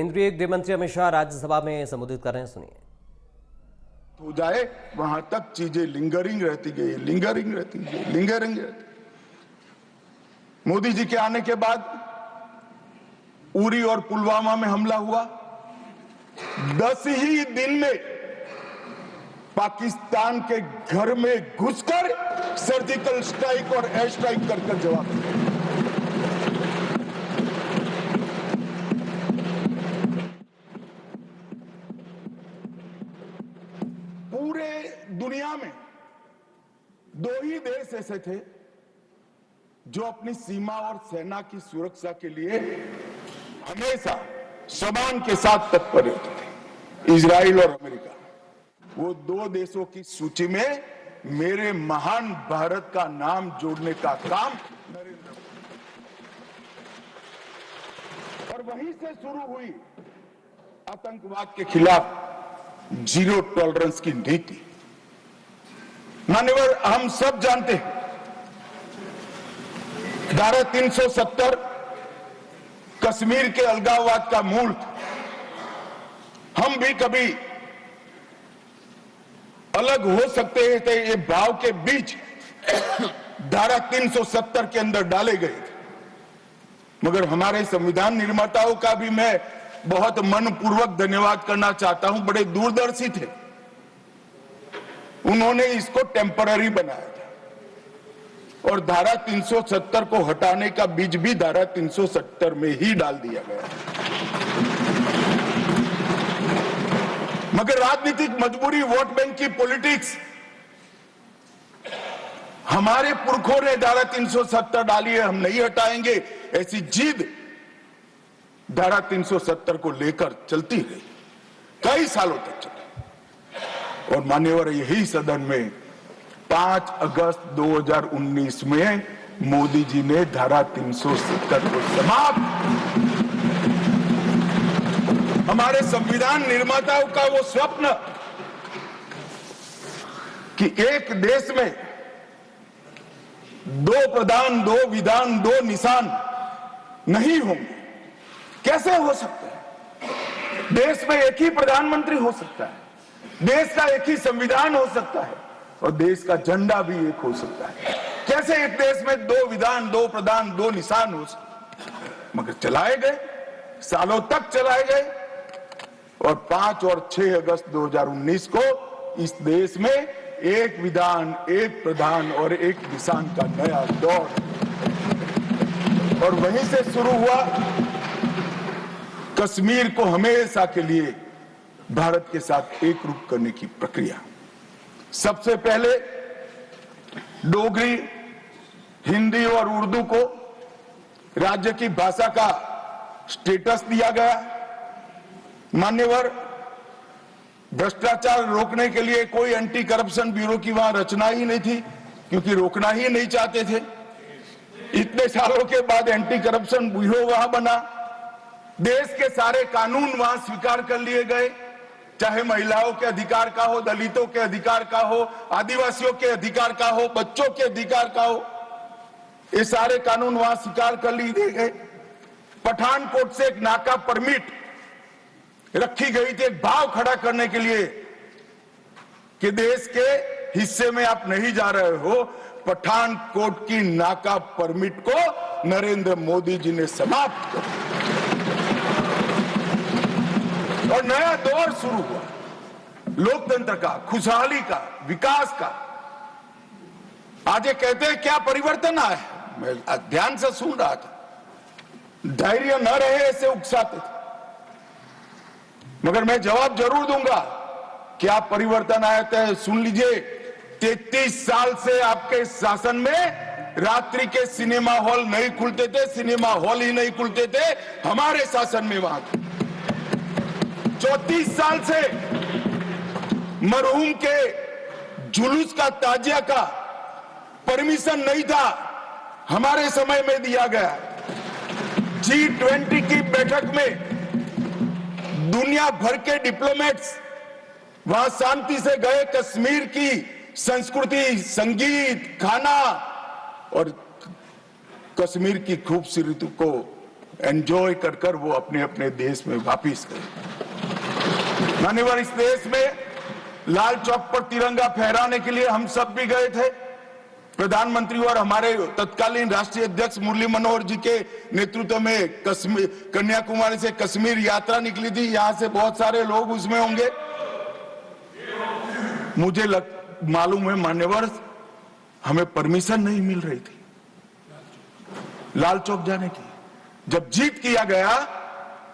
केंद्रीय गृह मंत्री अमित शाह राज्यसभा में संबोधित कर रहे हैं, सुनिए। हो जाए वहां तक चीजें लिंगरिंग रहती गई। मोदी जी के आने के बाद उरी और पुलवामा में हमला हुआ। 10 ही दिन में पाकिस्तान के घर में घुसकर सर्जिकल स्ट्राइक और एयर स्ट्राइक कर जवाब दिया। पूरे दुनिया में 2 ही देश ऐसे थे जो अपनी सीमा और सेना की सुरक्षा के लिए हमेशा समान के साथ तत्पर रहते थे, इजराइल और अमेरिका। वो 2 देशों की सूची में मेरे महान भारत का नाम जोड़ने का काम नरेंद्र मोदी, और वहीं से शुरू हुई आतंकवाद के खिलाफ जीरो टॉलरेंस की नीति। मान्यवर, हम सब जानते हैं धारा 370 कश्मीर के अलगाववाद का मूल था। हम भी कभी अलग हो सकते थे, ये भाव के बीच धारा 370 के अंदर डाले गए थे। मगर हमारे संविधान निर्माताओं का भी मैं बहुत मनपूर्वक धन्यवाद करना चाहता हूं। बड़े दूरदर्शी थे, उन्होंने इसको टेम्पररी बनाया था और धारा 370 को हटाने का बीज भी धारा 370 में ही डाल दिया गया। मगर राजनीतिक मजबूरी, वोट बैंक की पॉलिटिक्स, हमारे पुरखों ने धारा 370 डाली है, हम नहीं हटाएंगे, ऐसी जिद धारा 370 को लेकर चलती रही, कई सालों तक चली। और मान्यवर, यही सदन में 5 अगस्त 2019 में मोदी जी ने धारा 370 को समाप्त। हमारे संविधान निर्माताओं का वो स्वप्न कि एक देश में 2 प्रधान, 2 विधान, 2 निशान नहीं होंगे, कैसे हो सकता है? देश में एक ही प्रधानमंत्री हो सकता है, देश का एक ही संविधान हो सकता है और देश का झंडा भी एक हो सकता है। कैसे एक देश में 2 विधान, 2 प्रधान, 2 निशान हो सकते? मगर चलाए गए, सालों तक चलाए गए और 5 और 6 अगस्त 2019 को इस देश में एक विधान, एक प्रधान और एक निशान का नया दौर, और वहीं से शुरू हुआ कश्मीर को हमेशा के लिए भारत के साथ एकरूप करने की प्रक्रिया। सबसे पहले डोगरी, हिंदी और उर्दू को राज्य की भाषा का स्टेटस दिया गया। मान्यवर, भ्रष्टाचार रोकने के लिए कोई एंटी करप्शन ब्यूरो की वहां रचना ही नहीं थी, क्योंकि रोकना ही नहीं चाहते थे। इतने सालों के बाद एंटी करप्शन ब्यूरो वहां बना। देश के सारे कानून वहां स्वीकार कर लिए गए, चाहे महिलाओं के अधिकार का हो, दलितों के अधिकार का हो, आदिवासियों के अधिकार का हो, बच्चों के अधिकार का हो, ये सारे कानून वहां स्वीकार कर लिए गए। पठानकोट से एक नाका परमिट रखी गई थी, एक भाव खड़ा करने के लिए कि देश के हिस्से में आप नहीं जा रहे हो। पठानकोट की नाका परमिट को नरेंद्र मोदी जी ने समाप्त कर और नया दौर शुरू हुआ, लोकतंत्र का, खुशहाली का, विकास का। आज ये कहते हैं क्या परिवर्तन आया है? मैं ध्यान से सुन रहा था, धैर्य न रहे ऐसे उकसाते थे, मगर मैं जवाब जरूर दूंगा। क्या परिवर्तन आया था? सुन लीजिए, 33 साल से आपके शासन में रात्रि के सिनेमा हॉल नहीं खुलते थे, सिनेमा हॉल ही नहीं खुलते थे हमारे शासन में वहां। 34 साल से मरहूम के जुलूस का, ताजिया का परमिशन नहीं था, हमारे समय में दिया गया। G20 की बैठक में दुनिया भर के डिप्लोमेट्स वहां शांति से गए, कश्मीर की संस्कृति, संगीत, खाना और कश्मीर की खूबसूरती को एंजॉय कर कर वो अपने अपने देश में वापिस गए। मान्यवर, इस देश में लाल चौक पर तिरंगा फहराने के लिए हम सब भी गए थे। प्रधानमंत्री और हमारे तत्कालीन राष्ट्रीय अध्यक्ष मुरली मनोहर जी के नेतृत्व में कन्याकुमारी से कश्मीर यात्रा निकली थी। यहां से बहुत सारे लोग उसमें होंगे। मुझे मालूम है मान्यवर, हमें परमिशन नहीं मिल रही थी लाल चौक जाने की। जब जीत किया गया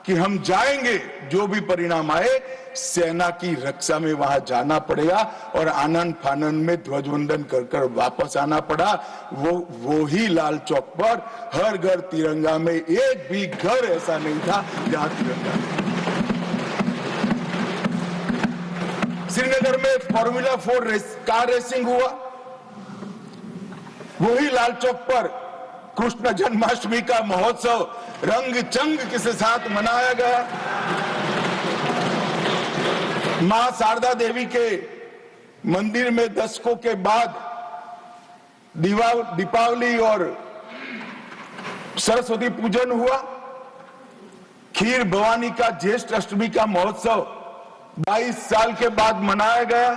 कि हम जाएंगे, जो भी परिणाम आए, सेना की रक्षा में वहां जाना पड़ेगा और आनंद फानंद में ध्वजवंदन कर कर वापस आना पड़ा। वो ही लाल चौक पर हर घर तिरंगा में, एक भी घर ऐसा नहीं था जहां तिरंगा नहीं। श्रीनगर में फॉर्मूला 4 कार रेसिंग हुआ, वही लाल चौक पर कृष्ण जन्माष्टमी का महोत्सव रंग चंग के साथ मनाया गया। मां शारदा देवी के मंदिर में दशकों के बाद दीपावली और सरस्वती पूजन हुआ। खीर भवानी का ज्येष्ठ अष्टमी का महोत्सव 22 साल के बाद मनाया गया।